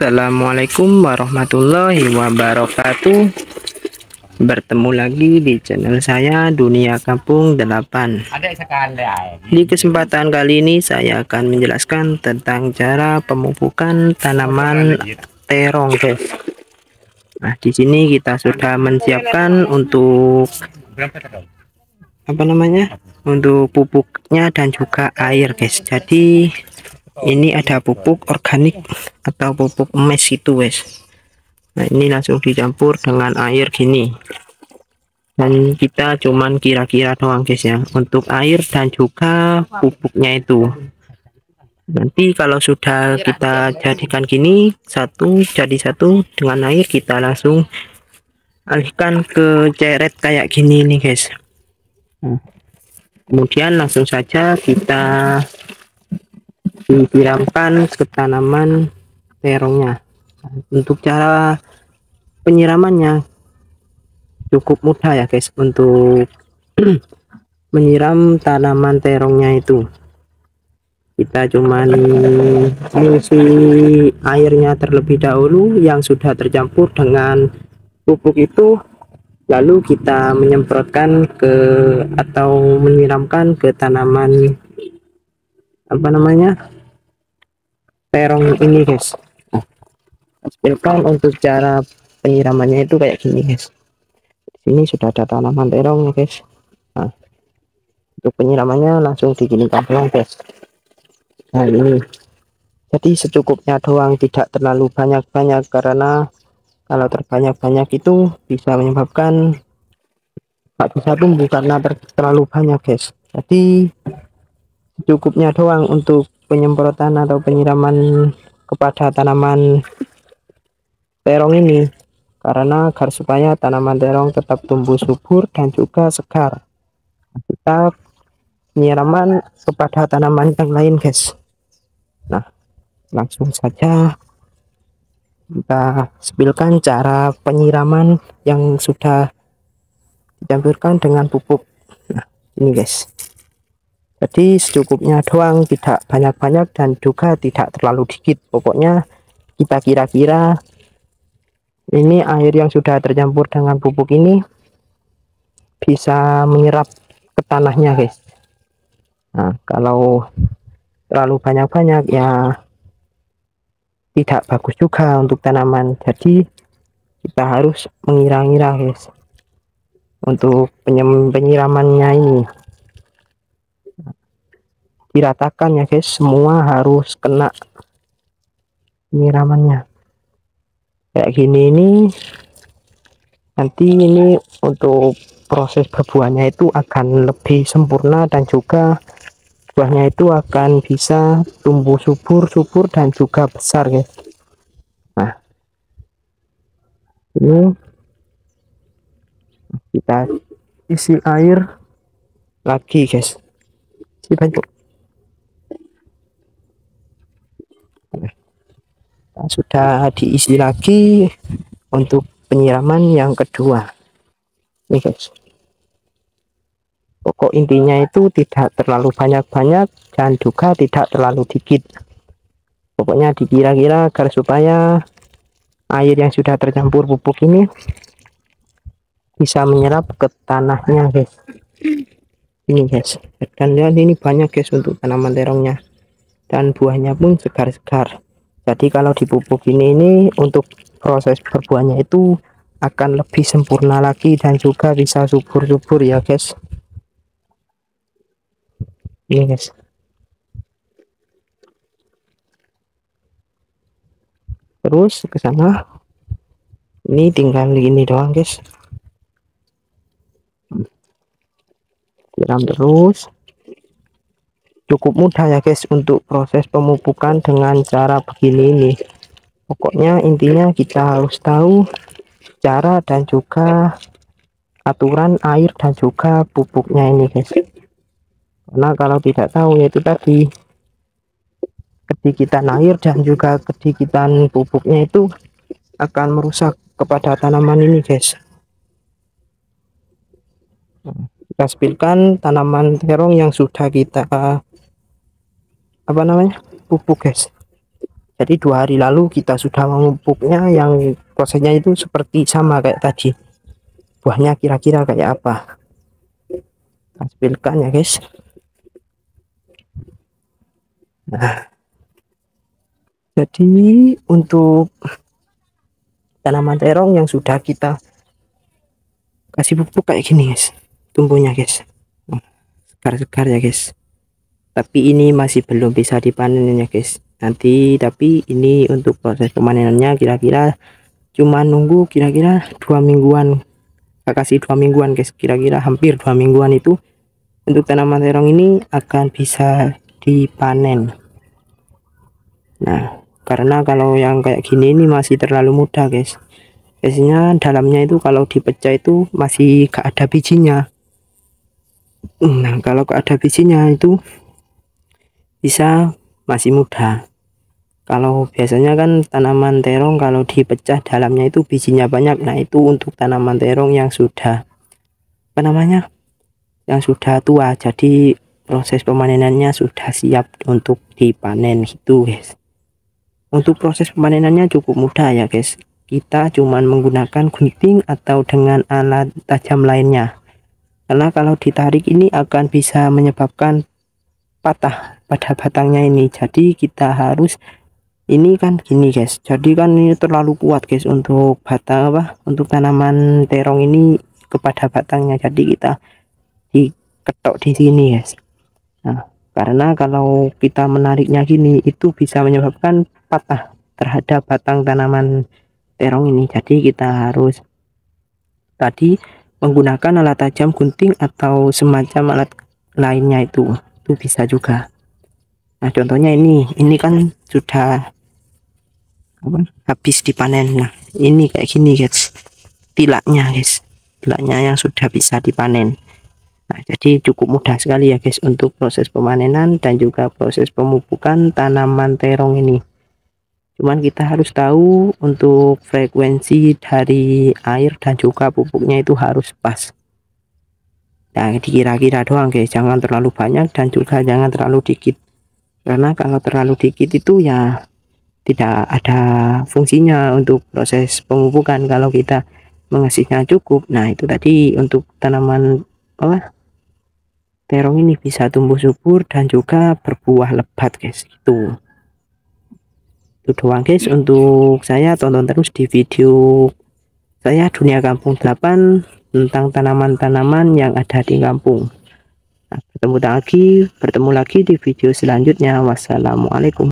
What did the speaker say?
Assalamualaikum warahmatullahi wabarakatuh. Bertemu lagi di channel saya Dunia Kampung 8. Di kesempatan kali ini saya akan menjelaskan tentang cara pemupukan tanaman terong, guys. Nah, di sini kita sudah menyiapkan untuk untuk pupuknya dan juga air, guys. Jadi ini ada pupuk organik atau pupuk mes itu, guys. Nah, ini langsung dicampur dengan air gini, dan kita cuman kira-kira doang, guys, ya, untuk air dan juga pupuknya itu. Nanti kalau sudah kita jadikan gini jadi satu dengan air, kita langsung alihkan ke ceret kayak gini nih, guys. Nah, kemudian langsung saja kita disiramkan ke tanaman terongnya. Untuk cara penyiramannya cukup mudah ya, guys, untuk menyiram tanaman terongnya itu. Kita cuman mengisi airnya terlebih dahulu yang sudah tercampur dengan pupuk itu, lalu kita menyemprotkan atau menyiramkan ke tanaman terong ini, guys. Untuk cara penyiramannya itu kayak gini, guys. Ini sudah ada tanaman terong, guys. Nah, untuk penyiramannya langsung diginikan doang, guys. Nah, ini jadi secukupnya doang, tidak terlalu banyak-banyak, karena kalau terbanyak-banyak itu bisa menyebabkan nggak bisa tumbuh karena terlalu banyak, guys. Jadi cukupnya doang untuk penyemprotan atau penyiraman kepada tanaman terong ini, karena agar supaya tanaman terong tetap tumbuh subur dan juga segar. Kita penyiraman kepada tanaman yang lain, guys. Nah, langsung saja kita spilkan cara penyiraman yang sudah dicampurkan dengan pupuk. Nah, ini, guys. Jadi secukupnya doang, tidak banyak-banyak dan juga tidak terlalu dikit. Pokoknya kita kira-kira ini air yang sudah tercampur dengan pupuk ini bisa menyerap ke tanahnya, guys. Nah, kalau terlalu banyak-banyak ya tidak bagus juga untuk tanaman. Jadi kita harus mengira-ngira, guys, untuk penyiramannya ini. Diratakan ya, guys, semua harus kena penyiramannya kayak gini. Ini nanti ini untuk proses berbuahnya itu akan lebih sempurna dan juga buahnya itu akan bisa tumbuh subur dan juga besar, guys. Nah, ini kita isi air lagi, guys. Sudah diisi lagi untuk penyiraman yang kedua nih, guys. Pokok intinya itu tidak terlalu banyak-banyak dan juga tidak terlalu dikit. Pokoknya dikira-kira agar supaya air yang sudah tercampur pupuk ini bisa menyerap ke tanahnya, guys. Ini, guys, dan lihat ini banyak, guys, untuk tanaman terongnya, dan buahnya pun segar-segar. Jadi kalau dipupuk ini untuk proses berbuahnya itu akan lebih sempurna lagi dan juga bisa subur-subur ya, guys. Ini, guys. Terus ke sana ini tinggal gini doang, guys. Siram terus. Cukup mudah ya, guys, untuk proses pemupukan dengan cara begini ini. Pokoknya intinya kita harus tahu cara dan juga aturan air dan juga pupuknya ini, guys. Karena kalau tidak tahu, yaitu tadi kedikitan air dan juga kedikitan pupuknya itu akan merusak kepada tanaman ini, guys. Kita spilkan tanaman terong yang sudah kita pupuk, guys. Jadi 2 hari lalu kita sudah memupuknya, yang prosesnya itu seperti sama kayak tadi. Buahnya kira-kira kayak apa? Tampilkan ya guys. Nah, jadi untuk tanaman terong yang sudah kita kasih pupuk kayak gini guys, tumbuhnya guys, segar-segar ya guys. Tapi ini masih belum bisa dipanen ya guys. Nanti tapi ini untuk proses pemanenannya kira-kira cuma nunggu kira-kira 2 mingguan. Saya kasih 2 mingguan guys, kira-kira hampir 2 mingguan itu untuk tanaman terong ini akan bisa dipanen. Nah, karena kalau yang kayak gini ini masih terlalu muda guys. Biasanya dalamnya itu kalau dipecah itu masih gak ada bijinya. Nah, kalau gak ada bijinya itu bisa masih muda. Kalau biasanya kan tanaman terong kalau dipecah dalamnya itu bijinya banyak. Nah, itu untuk tanaman terong yang sudah apa namanya? Yang sudah tua. Jadi proses pemanenannya sudah siap untuk dipanen gitu, guys. Untuk proses pemanenannya cukup mudah ya, guys. Kita cuman menggunakan gunting atau dengan alat tajam lainnya. Karena kalau ditarik ini akan bisa menyebabkan patah pada batangnya ini. Jadi kita harus ini kan gini guys, jadi kan ini terlalu kuat guys untuk batang untuk tanaman terong ini kepada batangnya, jadi kita diketok di sini guys. Nah, karena kalau kita menariknya gini itu bisa menyebabkan patah terhadap batang tanaman terong ini, jadi kita harus tadi menggunakan alat tajam, gunting atau semacam alat lainnya, itu bisa juga. Nah, contohnya ini kan sudah habis dipanen. Nah, ini kayak gini guys, tilaknya yang sudah bisa dipanen. Nah, jadi cukup mudah sekali ya guys untuk proses pemanenan dan juga proses pemupukan tanaman terong ini. Cuman kita harus tahu untuk frekuensi dari air dan juga pupuknya itu harus pas. Nah, dikira-kira doang guys, jangan terlalu banyak dan juga jangan terlalu dikit. Karena kalau terlalu dikit itu ya tidak ada fungsinya untuk proses pemupukan. Kalau kita mengasihnya cukup, nah itu tadi untuk tanaman terong ini bisa tumbuh subur dan juga berbuah lebat guys. Itu doang guys untuk saya. Tonton terus di video saya Dunia Kampung 8 tentang tanaman-tanaman yang ada di kampung. Nah, bertemu lagi di video selanjutnya. Wassalamualaikum.